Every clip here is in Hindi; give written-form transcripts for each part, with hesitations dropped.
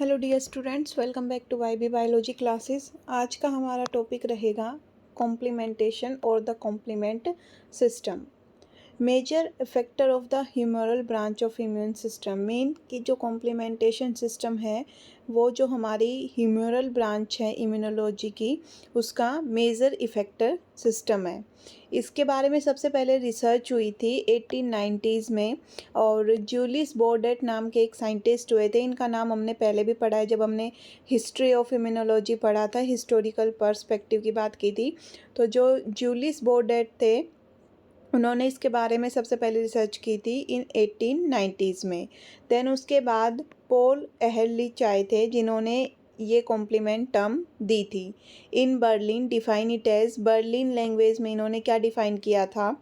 Hello dear students, welcome back to Y B biology classes. आज का हमारा टॉपिक रहेगा कॉम्प्लीमेंटेशन और the complement system. Major effector of the humoral branch of immune system. Main की जो कॉम्प्लीमेंटेशन सिस्टम है वो जो हमारी ह्यूमरल ब्रांच है इम्यूनोलॉजी की, उसका मेजर इफेक्टर सिस्टम है। इसके बारे में सबसे पहले रिसर्च हुई थी 1890s में, और जूलिस बोर्डेट नाम के एक साइंटिस्ट हुए थे। इनका नाम हमने पहले भी पढ़ा है जब हमने हिस्ट्री ऑफ इम्यूनोलॉजी पढ़ा था, हिस्टोरिकल पर्सपेक्टिव की बात की थी। तो जो जूलिस बोर्डेट थे उन्होंने इसके बारे में सबसे पहले रिसर्च की थी इन 1890s में। देन उसके बाद पॉल एहरलिच आए थे जिन्होंने ये कॉम्प्लीमेंट टर्म दी थी। In Berlin define it as, Berlin language में इन्होंने क्या डिफाइन किया था,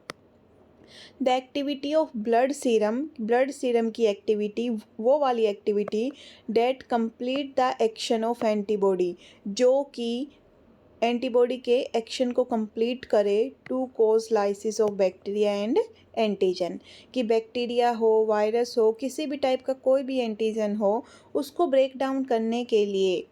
the activity of blood serum, blood serum की एक्टिविटी, वो वाली activity that complete the action of antibody, जो कि एंटीबॉडी के एक्शन को कंप्लीट करे to cause lysis of bacteria and antigen. कि बैक्टीरिया हो, वायरस हो, किसी भी टाइप का कोई भी एंटीजन हो, उसको ब्रेक डाउन करने के लिए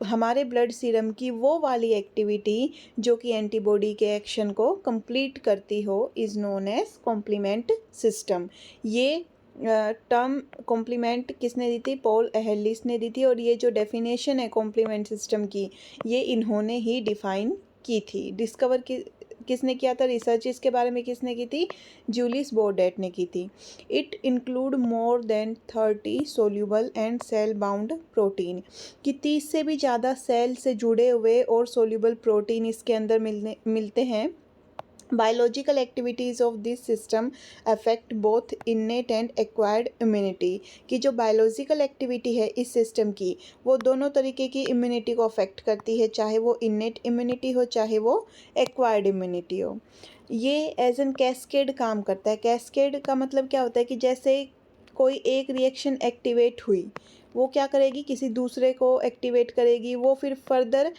हमारे ब्लड सीरम की वो वाली एक्टिविटी जो कि एंटीबॉडी के एक्शन को कंप्लीट करती हो is known as complement system. ये टर्म कॉम्प्लीमेंट किसने दी थी, पॉल एहरलिच ने दी थी। और ये जो डेफिनेशन है कॉम्प्लीमेंट सिस्टम की, ये इन्होंने ही डिफाइन की थी। डिस्कवर किसने किया था, रिसर्च इसके बारे में किसने की थी, जूलिस बोर्डेट ने की थी। It include more than 30 soluble and cell bound protein, कि 30 से भी ज़्यादा सेल से जुड़े हुए और सोल्यूबल प्रोटीन इसके अंदर मिलते हैं। Biological activities of this system affect both innate and acquired immunity, कि जो बायोलॉजिकल एक्टिविटी है इस सिस्टम की, वो दोनों तरीके की इम्यूनिटी को अफेक्ट करती है, चाहे वो इन्नेट इम्यूनिटी हो चाहे वो एक्वायर्ड इम्यूनिटी हो। ये एज एन कैस्केड काम करता है। कैस्केड का मतलब क्या होता है कि जैसे कोई एक रिएक्शन एक्टिवेट हुई, वो क्या करेगी, किसी दूसरे को एक्टिवेट करेगी, वो फिर फर्दर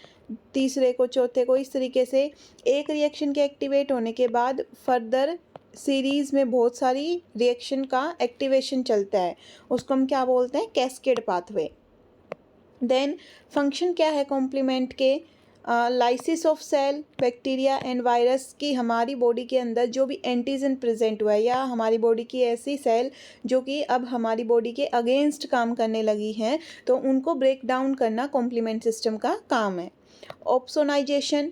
तीसरे को, चौथे को, इस तरीके से एक रिएक्शन के एक्टिवेट होने के बाद फर्दर सीरीज़ में बहुत सारी रिएक्शन का एक्टिवेशन चलता है। उसको हम क्या बोलते हैं, कैस्केड पाथवे। देन फंक्शन क्या है कॉम्प्लीमेंट के, lysis of cell, bacteria and virus की हमारी बॉडी के अंदर जो भी एंटीजन प्रेजेंट हुआ है, या हमारी बॉडी की ऐसी सेल जो कि अब हमारी बॉडी के अगेंस्ट काम करने लगी हैं, तो उनको ब्रेक डाउन करना कॉम्प्लीमेंट सिस्टम का काम है। Opsonisation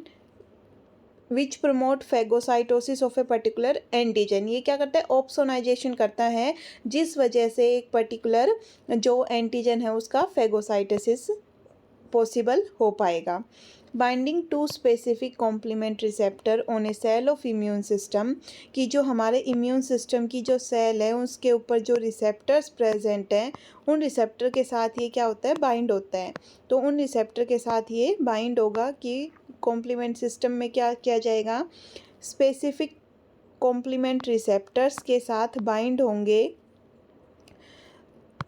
which promote phagocytosis of a particular antigen, ये क्या करता है, ऑप्सोनाइजेशन करता है, जिस वजह से एक पर्टिकुलर जो एंटीजन है उसका फैगोसाइटोसिस पॉसिबल हो पाएगा। Binding to specific complement receptor on a cell of immune system, कि जो हमारे इम्यून सिस्टम की जो सेल है उसके ऊपर जो रिसेप्टर्स प्रेजेंट हैं, उन रिसेप्टर के साथ ये क्या होता है, बाइंड होता है। तो उन रिसेप्टर के साथ ये बाइंड होगा कि कॉम्प्लीमेंट सिस्टम में क्या किया जाएगा, स्पेसिफिक कॉम्प्लीमेंट रिसेप्टर्स के साथ बाइंड होंगे,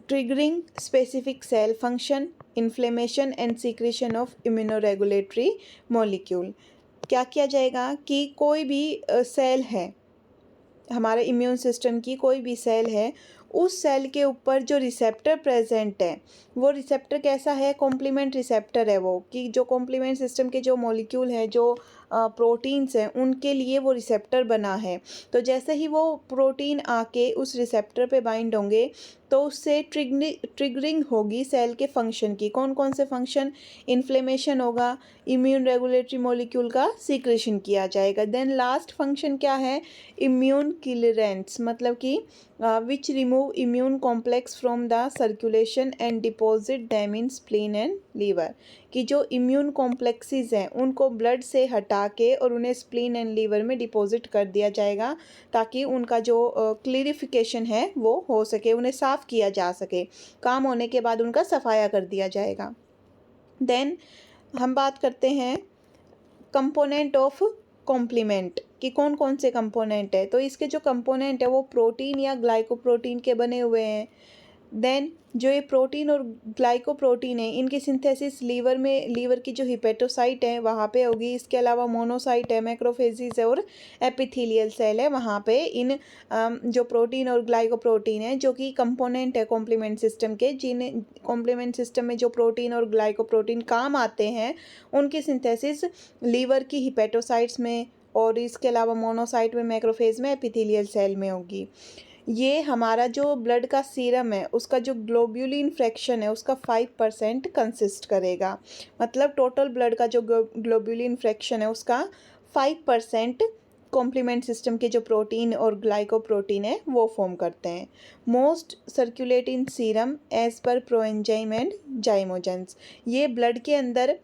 triggering specific cell function, inflammation and secretion of immunoregulatory molecule. क्या किया जाएगा कि कोई भी सेल है, हमारे इम्यून सिस्टम की कोई भी सेल है, उस सेल के ऊपर जो रिसेप्टर प्रेजेंट है, वो रिसेप्टर कैसा है, कॉम्प्लीमेंट रिसेप्टर है वो, कि जो कॉम्प्लीमेंट सिस्टम के जो मॉलिक्यूल हैं, जो प्रोटीन्स हैं, उनके लिए वो रिसेप्टर बना है। तो जैसे ही वो प्रोटीन आके उस रिसेप्टर पे बाइंड होंगे, तो उससे ट्रिगरिंग होगी सेल के फंक्शन की। कौन कौन से फंक्शन, इन्फ्लेमेशन होगा, इम्यून रेगुलेटरी मॉलिक्यूल का सीक्रेशन किया जाएगा। देन लास्ट फंक्शन क्या है, इम्यून क्लियरेंस, मतलब कि which remove immune complex from the circulation and deposit them in spleen and liver, कि जो इम्यून कॉम्प्लेक्सेस हैं उनको ब्लड से हटा के और उन्हें स्प्लीन एंड लीवर में डिपॉजिट कर दिया जाएगा, ताकि उनका जो क्लियरिफिकेशन है वो हो सके, उन्हें साफ़ किया जा सके, काम होने के बाद उनका सफाया कर दिया जाएगा। देन हम बात करते हैं कंपोनेंट ऑफ कॉम्प्लीमेंट, कि कौन कौन से कंपोनेंट है। तो इसके जो कंपोनेंट है वो प्रोटीन या ग्लाइकोप्रोटीन के बने हुए हैं। देन जो ये प्रोटीन और ग्लाइकोप्रोटीन है, इनकी सिंथेसिस लीवर की जो हिपेटोसाइट है वहाँ पे होगी। इसके अलावा मोनोसाइट है, मैक्रोफेजेस है और एपिथेलियल सेल है, वहाँ पे इन जो प्रोटीन और ग्लाइकोप्रोटीन है जो कि कंपोनेंट है कॉम्प्लीमेंट सिस्टम के, जिन कॉम्प्लीमेंट सिस्टम में जो प्रोटीन और ग्लाइकोप्रोटीन काम आते हैं, उनकी सिंथेसिस लीवर की हिपेटोसाइट्स में और इसके अलावा मोनोसाइट में, मैक्रोफेज में, एपिथेलियल सेल में होगी। ये हमारा जो ब्लड का सीरम है उसका जो ग्लोब्यूलिन फ्रैक्शन है उसका 5% कंसिस्ट करेगा। मतलब टोटल ब्लड का जो ग्लोब्यूलिन फ्रैक्शन है उसका 5% कॉम्प्लीमेंट सिस्टम के जो प्रोटीन और ग्लाइकोप्रोटीन है वो फॉर्म करते हैं। Most circulate in serum as per proenzyme and zymogens. ये ब्लड के अंदर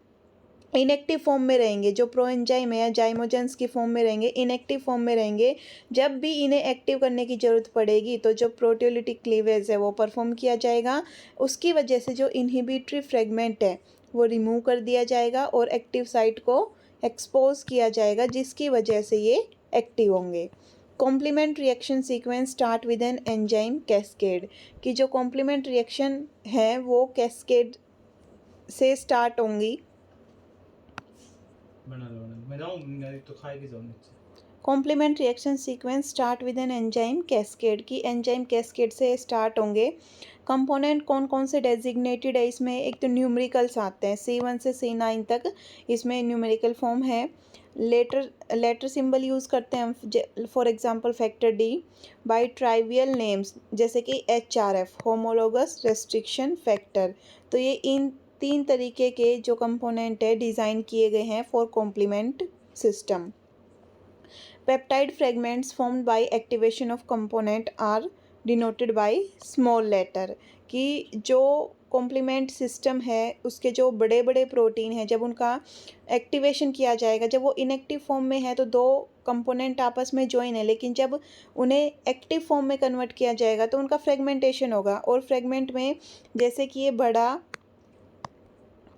इनएक्टिव फॉर्म में रहेंगे, जो प्रोएंजाइम है या जाइमोजेंस की फॉर्म में रहेंगे, इनएक्टिव फॉर्म में रहेंगे। जब भी इन्हें एक्टिव करने की ज़रूरत पड़ेगी तो जो प्रोटियोलिटिक क्लीवेज है वो परफॉर्म किया जाएगा। उसकी वजह से जो इनहिबिटरी फ्रेगमेंट है वो रिमूव कर दिया जाएगा और एक्टिव साइट को एक्सपोज किया जाएगा, जिसकी वजह से ये एक्टिव होंगे। Complement reaction sequence start with an enzyme cascade. कि जो कॉम्प्लीमेंट रिएक्शन है वो कैस्केड से स्टार्ट होंगी। मैं जाऊँ नहीं तो खाएगी जाऊँ नीचे। Complement reaction sequence start with an enzyme cascade. की एंजाइम कैस्केड से स्टार्ट होंगे। कंपोनेंट कौन कौन से डेजिग्नेटेड है इसमें? एक तो न्यूमेरिकल्स आते हैं, C1 से C9 तक इसमें न्यूमेरिकल फॉर्म है। लेटर सिंबल यूज़ करते हैं हम, for example factor D। By trivial names जैसे कि HRF, होमोलोगस रेस्ट्रिक्शन फैक्टर। तो ये इन 3 तरीके के जो कंपोनेंट है डिज़ाइन किए गए हैं for complement system. Peptide fragments formed by activation of component are denoted by small letter। कि जो कॉम्प्लीमेंट सिस्टम है उसके जो बड़े बड़े प्रोटीन हैं, जब उनका एक्टिवेशन किया जाएगा, जब वो इनएक्टिव फॉर्म में है तो दो कंपोनेंट आपस में ज्वाइन है, लेकिन जब उन्हें एक्टिव फॉर्म में कन्वर्ट किया जाएगा तो उनका फ्रेगमेंटेशन होगा। और फ्रेगमेंट में जैसे कि ये बड़ा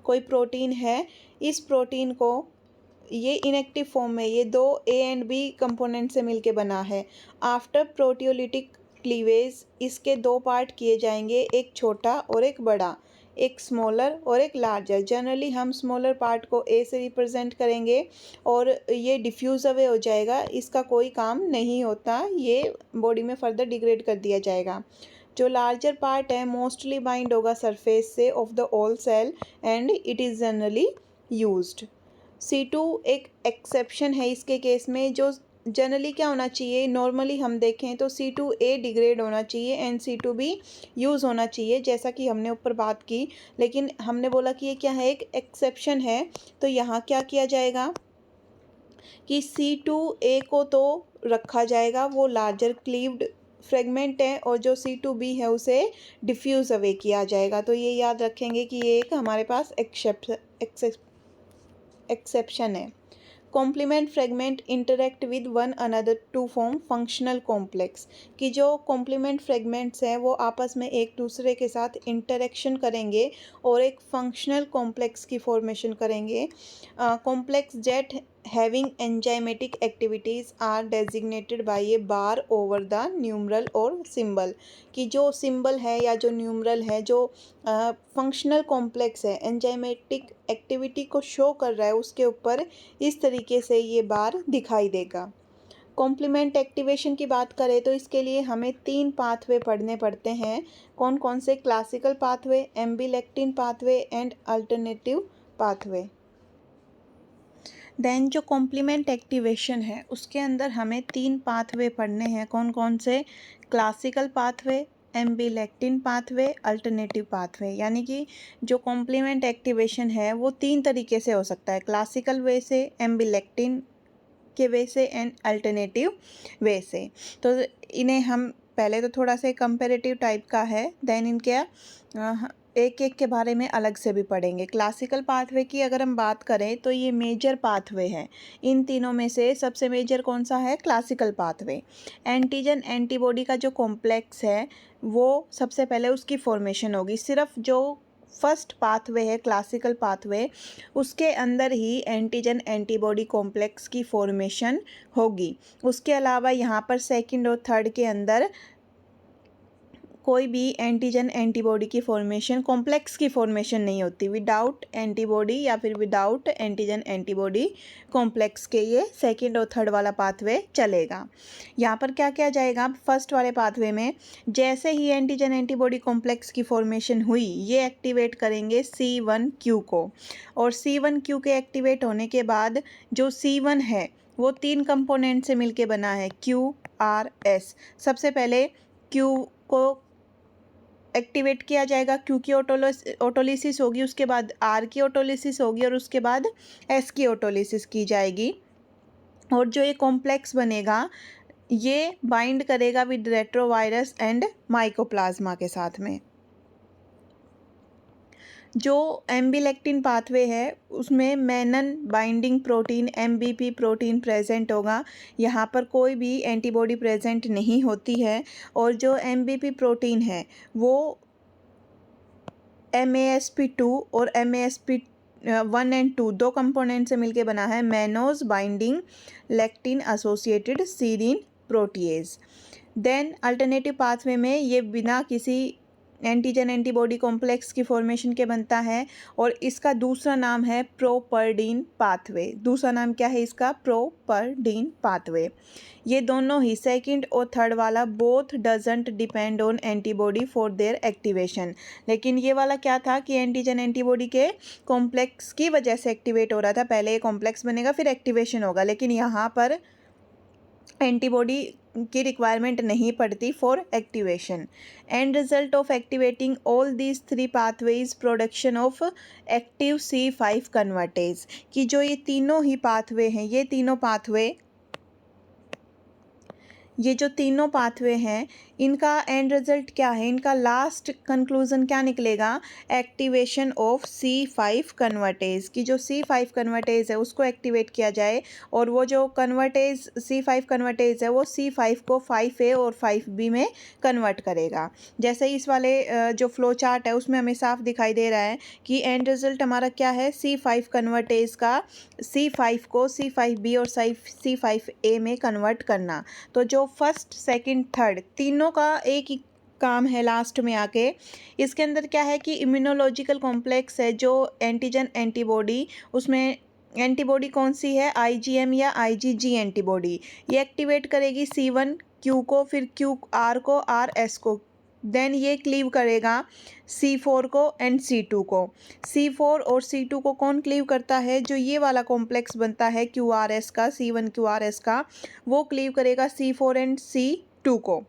कोई प्रोटीन है, इस प्रोटीन को ये इनएक्टिव फॉर्म में ये 2 A एंड B कंपोनेंट से मिलके बना है। आफ्टर प्रोटियोलिटिक क्लीवेज इसके 2 पार्ट किए जाएंगे, एक छोटा और एक बड़ा, एक स्मॉलर और एक लार्जर। जनरली हम स्मॉलर पार्ट को A से रिप्रेजेंट करेंगे और ये डिफ्यूज़ अवे हो जाएगा, इसका कोई काम नहीं होता, ये बॉडी में फर्दर डिग्रेड कर दिया जाएगा। जो लार्जर पार्ट है मोस्टली बाइंड होगा सरफेस से of the all cell and it is generally used. C2 एक एक्सेप्शन है इसके केस में। जो जनरली क्या होना चाहिए, नॉर्मली हम देखें तो C2A डिग्रेड होना चाहिए एंड C2B यूज़ होना चाहिए, जैसा कि हमने ऊपर बात की। लेकिन हमने बोला कि ये क्या है, एक एक्सेप्शन है। तो यहाँ क्या किया जाएगा कि C2A को तो रखा जाएगा, वो लार्जर क्लीव्ड फ्रेगमेंट है, और जो C2B है उसे डिफ्यूज़ अवे किया जाएगा। तो ये याद रखेंगे कि ये एक हमारे पास एक्सेप्शन है। Complement fragment interact with one another to form functional complex. कि जो कॉम्प्लीमेंट फ्रेगमेंट्स हैं वो आपस में एक दूसरे के साथ इंटरेक्शन करेंगे और एक फंक्शनल कॉम्प्लेक्स की फॉर्मेशन करेंगे। Complex jet having enzymatic activities are designated by a bar over the numeral और सिंबल। कि जो सिंबल है या जो न्यूमरल है, जो फंक्शनल कॉम्प्लेक्स है, एंजाइमेटिक एक्टिविटी को शो कर रहा है, उसके ऊपर इस तरीके से ये बार दिखाई देगा। कॉम्प्लीमेंट एक्टिवेशन की बात करें तो इसके लिए हमें 3 पाथवे पढ़ने पड़ते हैं। कौन कौन से? Classical pathway, MB lectin pathway and alternative pathway. Then जो कॉम्प्लीमेंट एक्टिवेशन है उसके अंदर हमें 3 पाथवे पढ़ने हैं। कौन कौन से? Classical pathway, MB lectin pathway, alternative pathway. यानी कि जो कॉम्प्लीमेंट एक्टिवेशन है वो 3 तरीके से हो सकता है, क्लासिकल वे से, एम्बिलेक्टिन के वे से एंड अल्टरनेटिव वे से। तो इन्हें हम पहले तो थोड़ा सा कंपैरेटिव टाइप का है, देन इनके एक एक के बारे में अलग से भी पढ़ेंगे। क्लासिकल पाथवे की अगर हम बात करें तो ये मेजर पाथवे है। इन तीनों में से सबसे मेजर कौन सा है? Classical pathway. एंटीजन एंटीबॉडी का जो कॉम्प्लेक्स है वो सबसे पहले उसकी फॉर्मेशन होगी। सिर्फ जो फर्स्ट पाथवे है क्लासिकल पाथवे, उसके अंदर ही एंटीजन एंटीबॉडी कॉम्प्लेक्स की फॉर्मेशन होगी। उसके अलावा यहाँ पर सेकंड और थर्ड के अंदर कोई भी एंटीजन एंटीबॉडी की फॉर्मेशन कॉम्प्लेक्स की फॉर्मेशन नहीं होती विदाउट एंटीबॉडी या फिर विदाउट एंटीजन एंटीबॉडी कॉम्प्लेक्स के ये सेकंड और थर्ड वाला पाथवे चलेगा। यहाँ पर क्या किया जाएगा, फर्स्ट वाले पाथवे में जैसे ही एंटीजन एंटीबॉडी कॉम्प्लेक्स की फॉर्मेशन हुई ये एक्टिवेट करेंगे C1Q को, और C1Q के एक्टिवेट होने के बाद जो C1 है वो 3 कंपोनेंट से मिलके बना है QRS। सबसे पहले Q को एक्टिवेट किया जाएगा, Q की ऑटोलिसिस होगी, उसके बाद R की ऑटोलिसिस होगी और उसके बाद S की ऑटोलिसिस की जाएगी। और जो ये कॉम्प्लेक्स बनेगा ये बाइंड करेगा विद रेट्रोवायरस एंड माइकोप्लाज्मा के साथ में। जो एम्बिलेक्टिन पाथवे है उसमें Menon binding protein MBP protein present होगा। यहाँ पर कोई भी एंटीबॉडी प्रेजेंट नहीं होती है, और जो MBP प्रोटीन है वो MASP2 और MASP1 एंड 2 दो कंपोनेंट से मिलके बना है mannose binding lectin associated serine protease. Then alternative pathway में ये बिना किसी एंटीजन एंटीबॉडी कॉम्प्लेक्स की फॉर्मेशन के बनता है, और इसका दूसरा नाम है प्रोपर्डीन पाथवे। दूसरा नाम क्या है इसका, प्रोपर्डीन पाथवे। ये दोनों ही सेकंड और थर्ड वाला both doesn't depend on antibody for their activation. लेकिन ये वाला क्या था कि एंटीजन एंटीबॉडी के कॉम्प्लेक्स की वजह से एक्टिवेट हो रहा था, पहले ये कॉम्प्लेक्स बनेगा फिर एक्टिवेशन होगा, लेकिन यहाँ पर एंटीबॉडी की रिक्वायरमेंट नहीं पड़ती for activation. And result of activating all these 3 pathways production of active C5 convertase, कि जो ये तीनों ही पाथवे हैं, ये जो तीनों पाथवे हैं इनका एंड रिजल्ट क्या है, इनका लास्ट कंक्लूजन क्या निकलेगा, एक्टिवेशन ऑफ C5 कन्वर्टेज, की जो C5 कन्वर्टेज है उसको एक्टिवेट किया जाए, और वो जो कन्वर्टेज C5 कन्वर्टेज है वो C5 को 5A और 5B में कन्वर्ट करेगा। जैसे इस वाले जो फ्लो चार्ट है उसमें हमें साफ दिखाई दे रहा है कि एंड रिजल्ट हमारा क्या है, C5 कन्वर्टेज का C5 को C5B और C5A में कन्वर्ट करना। तो जो फर्स्ट सेकंड थर्ड तीनों का एक ही काम है लास्ट में आके। इसके अंदर क्या है कि इम्यूनोलॉजिकल कॉम्प्लेक्स है जो एंटीजन एंटीबॉडी, उसमें एंटीबॉडी कौन सी है, IgM या IgG एंटीबॉडी, ये एक्टिवेट करेगी C1Q को, फिर QR को, RS को, देन ये क्लीव करेगा C4 को एंड C2 को। C4 और C2 को कौन क्लीव करता है, जो ये वाला कॉम्प्लेक्स बनता है QRS का, C1QRS का, वो क्लीव करेगा C4 एंड C2 को।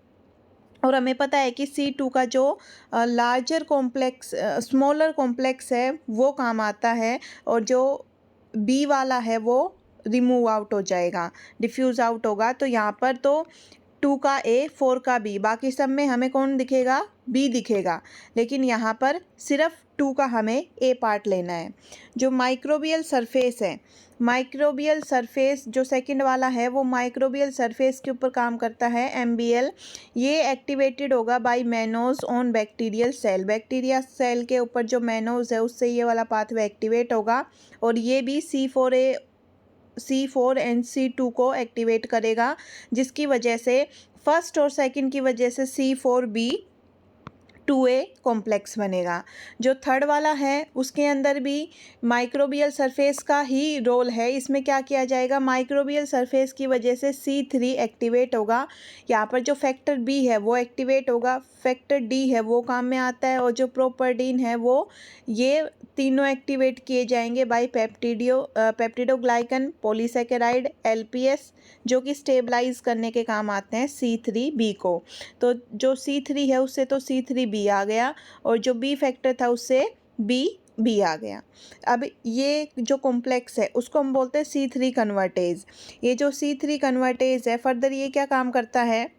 और हमें पता है कि C2 का जो लार्जर कॉम्प्लेक्स स्मॉलर कॉम्प्लेक्स है वो काम आता है, और जो B वाला है वो रिमूव आउट हो जाएगा, डिफ्यूज़ आउट होगा। तो यहाँ पर तो 2 का A 4 का B, बाकी सब में हमें कौन दिखेगा, B दिखेगा, लेकिन यहाँ पर सिर्फ 2 का हमें A पार्ट लेना है। जो माइक्रोबियल सरफेस है, माइक्रोबियल सरफेस जो सेकंड वाला है वो माइक्रोबियल सरफेस के ऊपर काम करता है MBL। ये एक्टिवेटेड होगा by mannose on bacterial cell, bacteria cell के ऊपर जो मैनोज है उससे ये वाला पाथवे एक्टिवेट होगा, और ये भी C4 एंड C2 को एक्टिवेट करेगा, जिसकी वजह से फर्स्ट और सेकंड की वजह से C4B 2A कॉम्प्लेक्स बनेगा। जो थर्ड वाला है उसके अंदर भी माइक्रोबियल सरफेस का ही रोल है, इसमें क्या किया जाएगा, माइक्रोबियल सरफेस की वजह से C3 एक्टिवेट होगा। यहाँ पर जो फैक्टर B है वो एक्टिवेट होगा, फैक्टर D है वो काम में आता है, और जो प्रोपर्डीन है वो, ये तीनों एक्टिवेट किए जाएंगे बाय पेप्टिडोग्लाइकन पॉलीसेकेराइड LPS, जो कि स्टेबलाइज करने के काम आते हैं C3B को। तो जो C3 है उससे तो C3B आ गया, और जो B फैक्टर था उससे B आ गया। अब ये जो कॉम्प्लेक्स है उसको हम बोलते हैं C3 कन्वर्टेज। ये जो C3 कन्वर्टेज है फर्दर ये क्या काम करता है,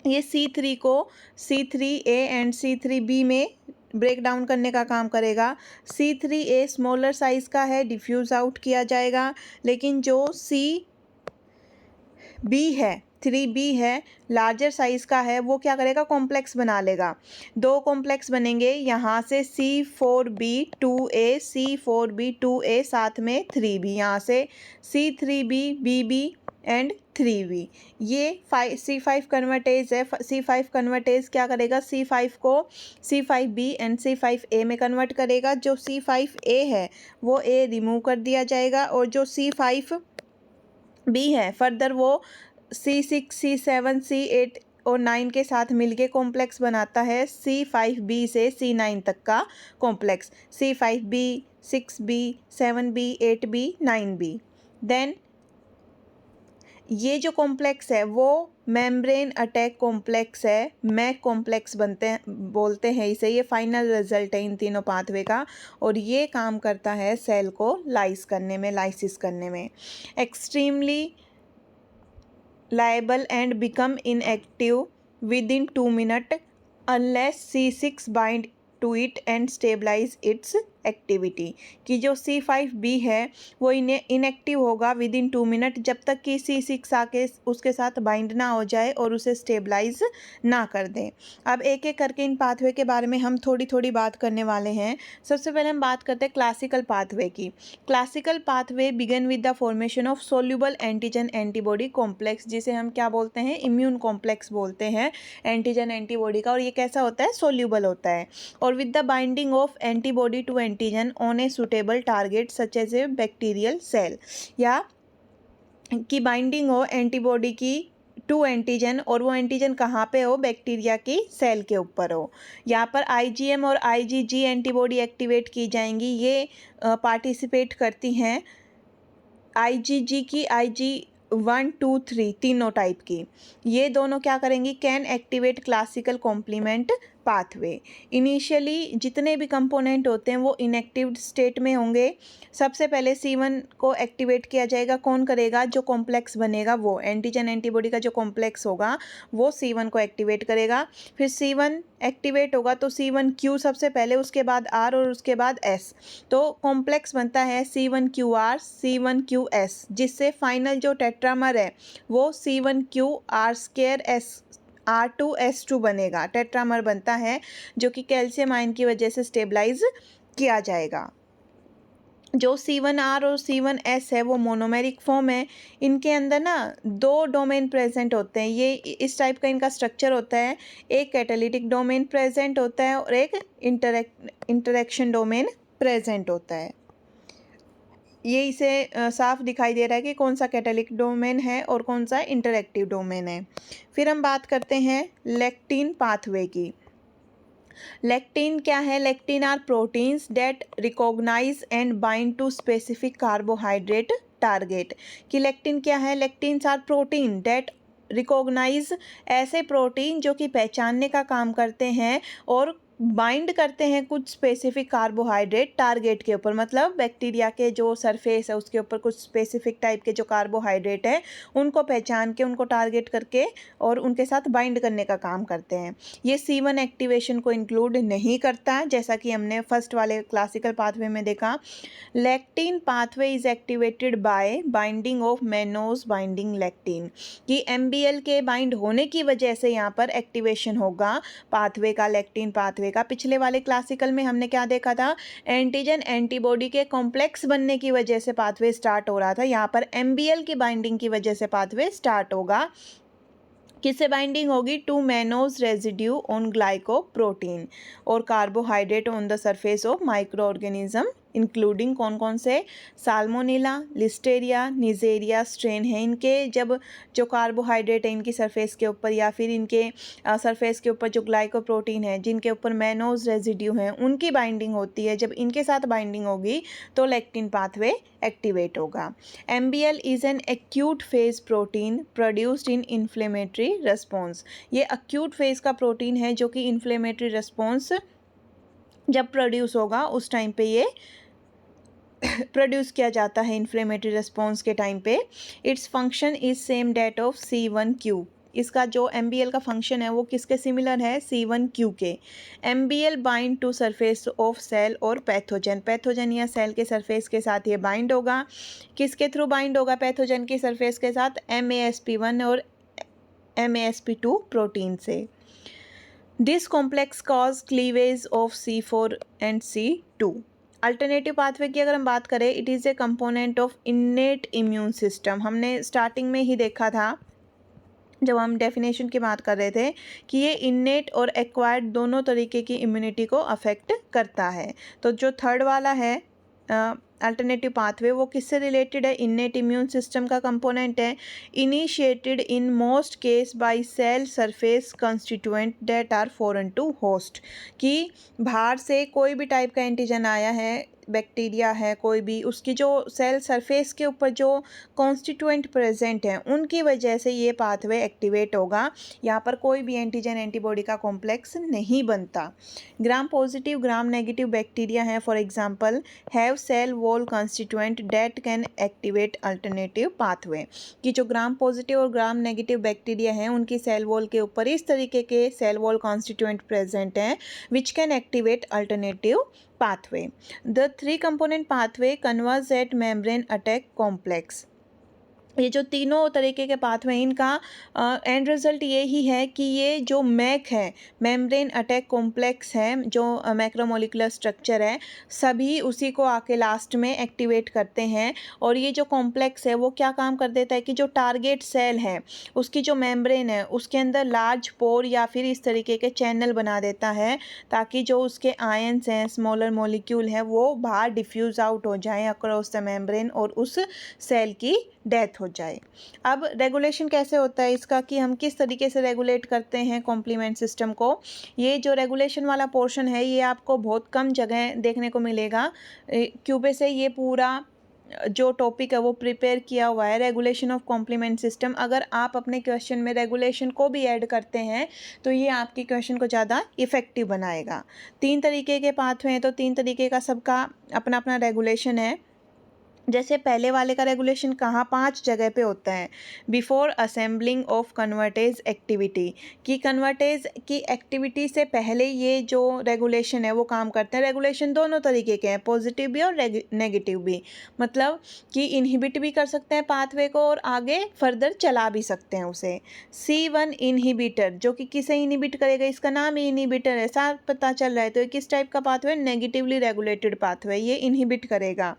ये C3 को C3A एंड C3B में ब्रेक डाउन करने का काम करेगा। C3A स्मॉलर साइज़ का है, डिफ्यूज़ आउट किया जाएगा, लेकिन जो C3B है लार्जर साइज़ का है, वो क्या करेगा, कॉम्प्लेक्स बना लेगा। 2 कॉम्प्लेक्स बनेंगे, यहाँ से C4B2A साथ में 3B, यहाँ से C3BBB एंड 3V। ये C5 कन्वर्टेज है। C5 कन्वर्टेज क्या करेगा, C5 को C5B एंड C5A में कन्वर्ट करेगा। जो C5A है वो A रिमूव कर दिया जाएगा और जो C5B है फर्दर वो C6, C7, C8 और 9 के साथ मिलके कॉम्प्लेक्स बनाता है C5B से C9 तक का complex, C5B, 6B, 7B, 8B, 9B। Then ये जो कॉम्प्लेक्स है वो मेम्ब्रेन अटैक कॉम्प्लेक्स है, मैक कॉम्प्लेक्स बोलते हैं इसे। ये फाइनल रिजल्ट है इन तीनों पाथवे का और ये काम करता है सेल को लाइसिस करने में। Extremely liable and become inactive within 2 minutes unless C6 bind to it and stabilize its activity. कि जो C5B है वो इनएक्टिव होगा विद इन 2 मिनट जब तक कि C6 आके उसके साथ बाइंड ना हो जाए और उसे स्टेबलाइज ना कर दें। अब एक एक करके इन पाथवे के बारे में हम थोड़ी थोड़ी बात करने वाले हैं। सबसे पहले हम बात करते हैं क्लासिकल पाथवे की। Classical pathway began with the formation of soluble antigen antibody complex, जिसे हम क्या बोलते हैं, इम्यून कॉम्प्लेक्स बोलते हैं एंटीजन एंटीबॉडी का। और ये कैसा होता है, सोल्यूबल होता है। और with the binding of antibody to antigen on a suitable target such as a bacterial cell, या की बाइंडिंग हो एंटीबॉडी की टू एंटीजन और वो एंटीजन कहाँ पे हो, बैक्टीरिया की सेल के ऊपर हो। यहाँ पर IgM और IgG एंटीबॉडी एक्टिवेट की जाएंगी। ये पार्टिसिपेट करती हैं IgG की, IG1, 2, 3 तीनों टाइप की। ये दोनों क्या करेंगी, can activate classical complement pathway. Initially जितने भी कंपोनेंट होते हैं वो इनएक्टिव स्टेट में होंगे। सबसे पहले C1 को एक्टिवेट किया जाएगा। कौन करेगा, जो कॉम्प्लेक्स बनेगा वो एंटीजन एंटीबॉडी का जो कॉम्प्लेक्स होगा वो C1 को एक्टिवेट करेगा। फिर C1 एक्टिवेट होगा तो C1Q सबसे पहले, उसके बाद R और उसके बाद S। तो कॉम्प्लेक्स बनता है C1QR, C1QS, जिससे फाइनल जो टेट्रामर है वो C1QR2S R2S2 बनेगा। टेट्रामर बनता है जो कि कैल्शियम आयन की वजह से स्टेबलाइज किया जाएगा। जो C1R और C1S है वो मोनोमेरिक फॉर्म है। इनके अंदर ना 2 डोमेन प्रेजेंट होते हैं। ये इस टाइप का इनका स्ट्रक्चर होता है। एक कैटालिटिक डोमेन प्रेजेंट होता है और एक इंटरेक्शन डोमेन प्रेजेंट होता है। ये इसे साफ दिखाई दे रहा है कि कौन सा कैटालिटिक डोमेन है और कौन सा इंटरैक्टिव डोमेन है। फिर हम बात करते हैं लेक्टिन पाथवे की। लेक्टिन क्या है, lectin are proteins that recognise and bind to specific carbohydrate target. कि लेक्टिन क्या है, lectins are protein that recognise, ऐसे प्रोटीन जो कि पहचानने का काम करते हैं और बाइंड करते हैं कुछ स्पेसिफिक कार्बोहाइड्रेट टारगेट के ऊपर। मतलब बैक्टीरिया के जो सरफेस है उसके ऊपर कुछ स्पेसिफिक टाइप के जो कार्बोहाइड्रेट है उनको पहचान के, उनको टारगेट करके और उनके साथ बाइंड करने का काम करते हैं। ये C1 एक्टिवेशन को इंक्लूड नहीं करता, जैसा कि हमने फर्स्ट वाले क्लासिकल पाथवे में देखा। Lectin pathway is activated by binding of mannose binding lectin. कि MBL के बाइंड होने की वजह से यहाँ पर एक्टिवेशन होगा पाथवे का, लेक्टिन पाथवे का। पिछले वाले क्लासिकल में हमने क्या देखा था, एंटीजन एंटीबॉडी के कॉम्प्लेक्स बनने की वजह से पाथवे स्टार्ट हो रहा था। यहाँ पर MBL की बाइंडिंग की वजह से पाथवे स्टार्ट होगा। किससे बाइंडिंग होगी, to mannose residue on glycoprotein और carbohydrate on the surface of microorganism including कौन कौन से, साल्मोनेला, लिस्टेरिया, निजेरिया स्ट्रेन है। इनके जब जो कार्बोहाइड्रेट है इनकी सरफेस के ऊपर या फिर इनके सरफेस के ऊपर जो ग्लाइकोप्रोटीन है जिनके ऊपर मैनोज रेजिड्यू हैं उनकी बाइंडिंग होती है। जब इनके साथ बाइंडिंग होगी तो लेक्टिन पाथवे एक्टिवेट होगा। MBL is an acute phase protein produced in inflammatory response. ये एक्यूट फेज का प्रोटीन है जो कि इन्फ्लेमेटरी रेस्पॉन्स जब प्रोड्यूस होगा उस टाइम पे ये प्रोड्यूस किया जाता है इन्फ्लेमेटरी रेस्पॉन्स के टाइम पे। Its function is same that of C1Q। इसका जो MBL का फंक्शन है वो किसके सिमिलर है, C1Q के। MBL bind to surface of cell और पैथोजन, पैथोजन या सेल के सरफेस के साथ ये बाइंड होगा। किसके थ्रू बाइंड होगा पैथोजन की सरफेस के साथ, MASP1 और MASP2 प्रोटीन से। This complex cause cleavage of C4 and C2 alternative pathway की अगर हम बात करें, it is a component of innate immune system. हमने स्टार्टिंग में ही देखा था जब हम डेफिनेशन की बात कर रहे थे कि ये इन्नेट और एक्वायर्ड दोनों तरीके की इम्यूनिटी को अफेक्ट करता है। तो जो थर्ड वाला है अल्टरनेटिव पाथवे, वो किससे रिलेटेड है? इन्नेट इम्यून सिस्टम का कंपोनेंट है। Initiated in most case by cell surface constituent that are foreign to host, कि बाहर से कोई भी टाइप का एंटीजन आया है, बैक्टीरिया है कोई भी, उसकी जो सेल सरफेस के ऊपर जो कॉन्स्टिट्यूएंट प्रेजेंट हैं उनकी वजह से ये पाथवे एक्टिवेट होगा। यहाँ पर कोई भी एंटीजन एंटीबॉडी का कॉम्प्लेक्स नहीं बनता। Gram positive gram negative bacteria हैं for example have cell wall constituent that can activate alternative pathway, कि जो ग्राम पॉजिटिव और ग्राम नेगेटिव बैक्टीरिया हैं उनकी सेल वॉल के ऊपर इस तरीके के सेल वॉल कॉन्स्टिट्यूएंट प्रेजेंट हैं which can activate alternative pathway. The three component pathway converge at membrane attack complex. ये जो तीनों तरीके के पाथवे हैं इनका एंड रिजल्ट ये ही है कि ये जो मैक है, मेम्ब्रेन अटैक कॉम्प्लेक्स है, जो मैक्रोमोलिकुलर स्ट्रक्चर है, सभी उसी को आके लास्ट में एक्टिवेट करते हैं। और ये जो कॉम्प्लेक्स है वो क्या काम कर देता है कि जो टारगेट सेल है उसकी जो मेम्ब्रेन है उसके अंदर लार्ज पोर या फिर इस तरीके के चैनल बना देता है, ताकि जो उसके आयंस हैं, स्मॉलर मॉलिक्यूल है, वो बाहर डिफ्यूज़ आउट हो जाए अक्रॉस द मेम्ब्रेन और उस सेल की डेथ हो जाए। अब रेगुलेशन कैसे होता है इसका, कि हम किस तरीके से रेगुलेट करते हैं कॉम्प्लीमेंट सिस्टम को। ये जो रेगुलेशन वाला पोर्शन है ये आपको बहुत कम जगह देखने को मिलेगा। क्यूबे से ये पूरा जो टॉपिक है वो प्रिपेयर किया हुआ है, रेगुलेशन ऑफ कॉम्प्लीमेंट सिस्टम। अगर आप अपने क्वेश्चन में रेगुलेशन को भी ऐड करते हैं तो ये आपके क्वेश्चन को ज़्यादा इफेक्टिव बनाएगा। 3 तरीके के पाथवे हैं तो 3 तरीके का सबका अपना अपना रेगुलेशन है। जैसे पहले वाले का रेगुलेशन कहाँ 5 जगह पे होता है। Before assembling of convertase activity, कि कन्वर्टेज की एक्टिविटी से पहले ये जो रेगुलेशन है वो काम करते हैं। रेगुलेशन दोनों तरीके के हैं, पॉजिटिव भी और नेगेटिव भी, मतलब कि इनहिबिट भी कर सकते हैं पाथवे को और आगे फर्दर चला भी सकते हैं उसे। C1 इनहिबिटर, जो कि किसे इनहिबिट करेगा, इसका नाम ही इनहिबिटर है, साफ पता चल रहा है। तो ये किस टाइप का पाथवे? नेगेटिवली रेगुलेटेड पाथवे, ये इनहिबिट करेगा।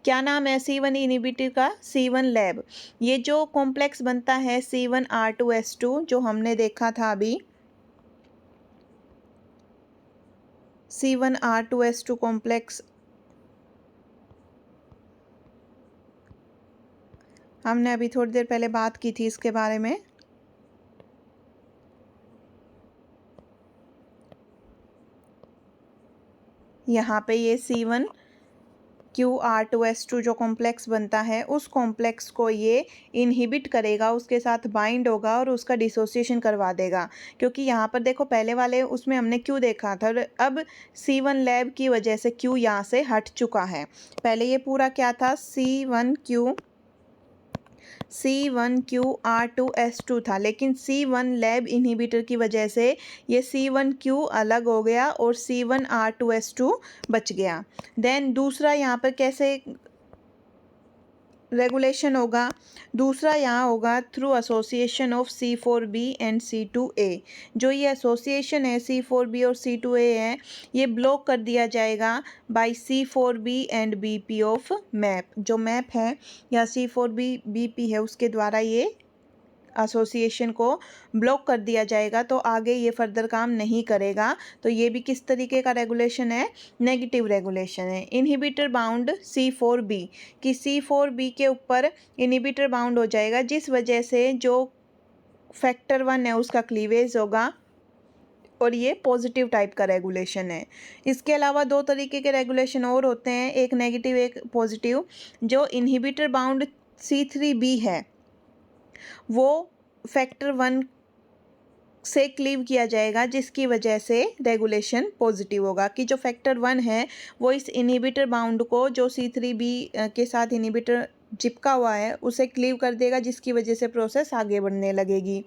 क्या नाम है C1 इनहिबिटर का? C1 lab. ये जो कॉम्प्लेक्स बनता है C1R2S2 जो हमने देखा था अभी, C1R2S2 कॉम्प्लेक्स हमने अभी थोड़ी देर पहले बात की थी इसके बारे में। यहाँ पे ये C1QR2S2 जो कॉम्प्लेक्स बनता है उस कॉम्प्लेक्स को ये इनहिबिट करेगा, उसके साथ बाइंड होगा और उसका डिसोसिएशन करवा देगा। क्योंकि यहाँ पर देखो पहले वाले उसमें हमने क्यू देखा था, अब C1 लैब की वजह से क्यू यहाँ से हट चुका है। पहले ये पूरा क्या था? C1QR2S2 था, लेकिन C1 लैब इनहिबिटर की वजह से ये C1Q अलग हो गया और C1R2S2 बच गया। देन दूसरा यहाँ पर कैसे रेगुलेशन होगा? दूसरा यहाँ होगा through association of C4b and C2a। जो ये एसोसिएशन है C4b और C2a है, ये ब्लॉक कर दिया जाएगा by C4b and BP of map. जो मैप है या C4b BP है उसके द्वारा ये एसोसिएशन को ब्लॉक कर दिया जाएगा, तो आगे ये फर्दर काम नहीं करेगा। तो ये भी किस तरीके का रेगुलेशन है? नेगेटिव रेगुलेशन है। इनहिबिटर बाउंड C4b, कि C4b के ऊपर इनहिबिटर बाउंड हो जाएगा, जिस वजह से जो फैक्टर 1 है उसका क्लीवेज होगा और ये पॉजिटिव टाइप का रेगुलेशन है। इसके अलावा 2 तरीके के रेगुलेशन और होते हैं, एक नेगेटिव एक पॉजिटिव। जो इनहिबिटर बाउंड C3b है वो फैक्टर 1 से क्लीव किया जाएगा, जिसकी वजह से रेगुलेशन पॉजिटिव होगा। कि जो फैक्टर 1 है वो इस इनहिबिटर बाउंड को जो C3b के साथ इनहिबिटर चिपका हुआ है उसे क्लीव कर देगा, जिसकी वजह से प्रोसेस आगे बढ़ने लगेगी।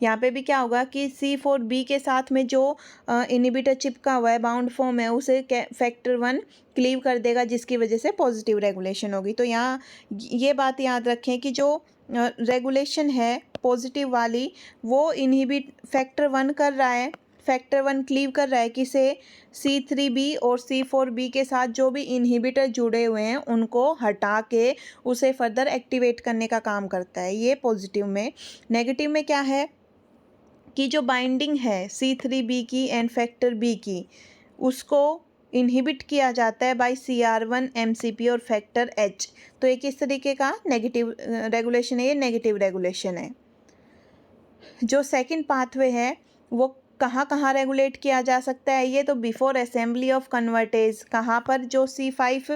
यहाँ पे भी क्या होगा कि C4b के साथ में जो इनहिबिटर चिपका हुआ है बाउंड फॉर्म है उसे फैक्टर 1 क्लीव कर देगा, जिसकी वजह से पॉजिटिव रेगुलेशन होगी। तो यहाँ ये बात याद रखें कि जो रेगुलेशन है पॉजिटिव वाली वो इनहिबिट फैक्टर 1 कर रहा है, फैक्टर 1 क्लीव कर रहा है किसे, C3b और C4b के साथ जो भी इनहिबिटर जुड़े हुए हैं उनको हटा के उसे फर्दर एक्टिवेट करने का काम करता है, ये पॉजिटिव में। नेगेटिव में क्या है कि जो बाइंडिंग है C3b की एंड फैक्टर बी की, उसको इनहिबिट किया जाता है बाय CR1 MCP और फैक्टर H। तो ये किस तरीके का नेगेटिव रेगुलेशन है, ये नेगेटिव रेगुलेशन है। जो सेकंड पाथवे है वो कहाँ कहाँ रेगुलेट किया जा सकता है, ये तो बिफोर असेंबली ऑफ कन्वर्टेज, कहाँ पर, जो C5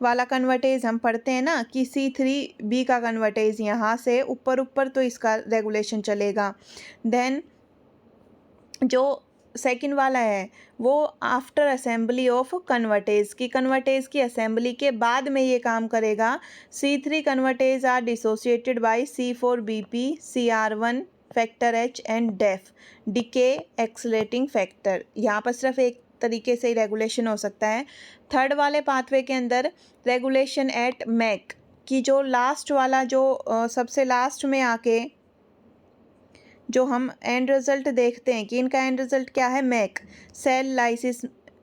वाला कन्वर्टेज हम पढ़ते हैं ना कि C3b का कन्वर्टेज यहाँ से ऊपर ऊपर, तो इसका रेगुलेशन चलेगा। देन जो सेकंड वाला है वो आफ्टर असेंबली ऑफ कन्वर्टेज की असेंबली के बाद में ये काम करेगा। C3 convertase are dissociated by C4BP, CR1 factor H and DAF decay accelerating factor. यहाँ पर सिर्फ एक तरीके से ही रेगुलेशन हो सकता है। थर्ड वाले पाथवे के अंदर रेगुलेशन एट मैक की, जो लास्ट वाला जो सबसे लास्ट में आके जो हम एंड रिजल्ट देखते हैं कि इनका एंड रिजल्ट क्या है, MAC cell lysis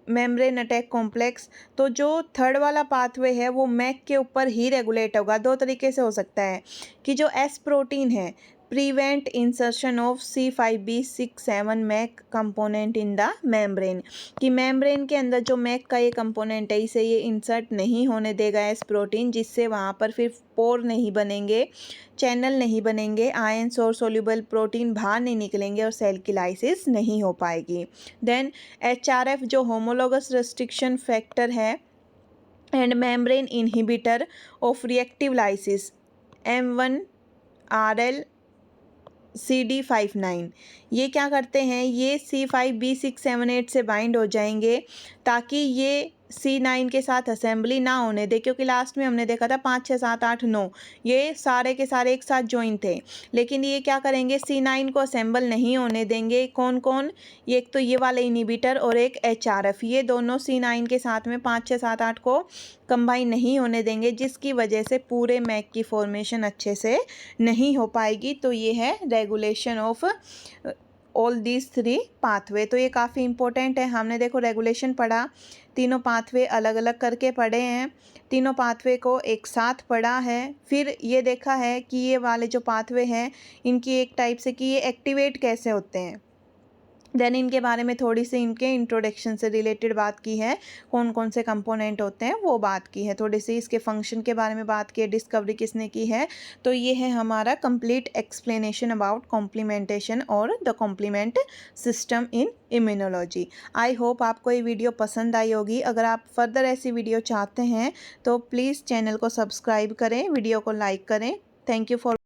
membrane attack complex. तो जो थर्ड वाला पाथवे है वो मैक के ऊपर ही रेगुलेट होगा। दो तरीके से हो सकता है कि जो एस प्रोटीन है prevent insertion of C5b67 MAC component in the membrane, कि मेम्ब्रेन के अंदर जो मैक का ये कंपोनेंट है इसे ये इंसर्ट नहीं होने देगा एस प्रोटीन, जिससे वहाँ पर फिर पोर नहीं बनेंगे, चैनल नहीं बनेंगे, आयंस और सोल्यूबल प्रोटीन बाहर नहीं निकलेंगे और सेल की लाइसिस नहीं हो पाएगी। देन HRF जो होमोलोगस रेस्ट्रिक्शन फैक्टर है and membrane inhibitor of reactive lysis M1RL CD59, ये क्या करते हैं, ये C5b678 से बाइंड हो जाएंगे ताकि ये C9 के साथ असेंबली ना होने दे, क्योंकि लास्ट में हमने देखा था 5 6 7 8 9 ये सारे के सारे एक साथ ज्वाइन थे, लेकिन ये क्या करेंगे C9 को असेंबल नहीं होने देंगे। कौन कौन, ये एक तो ये वाले इनहिबिटर और एक HRF, ये दोनों C9 के साथ में 5 6 7 8 को कंबाइन नहीं होने देंगे, जिसकी वजह से पूरे मैक की फॉर्मेशन अच्छे से नहीं हो पाएगी। तो ये है regulation of all these 3 pathway. तो ये काफ़ी इंपॉर्टेंट है। हमने देखो रेगुलेशन पढ़ा, तीनों पाथवे अलग अलग करके पढ़े हैं, तीनों पाथवे को एक साथ पढ़ा है, फिर ये देखा है कि ये वाले जो पाथवे हैं इनकी एक टाइप से कि ये एक्टिवेट कैसे होते हैं। देन इनके बारे में थोड़ी सी इनके इंट्रोडक्शन से रिलेटेड बात की है, कौन कौन से कंपोनेंट होते हैं वो बात की है, थोड़ी सी इसके फंक्शन के बारे में बात की है, डिस्कवरी किसने की है। तो ये है हमारा कंप्लीट एक्सप्लेनेशन अबाउट कॉम्प्लीमेंटेशन और the complement system in immunology. I hope आपको ये वीडियो पसंद आई होगी। अगर आप फर्दर ऐसी वीडियो चाहते हैं तो प्लीज़ चैनल को सब्सक्राइब करें, वीडियो को लाइक करें। Thank you for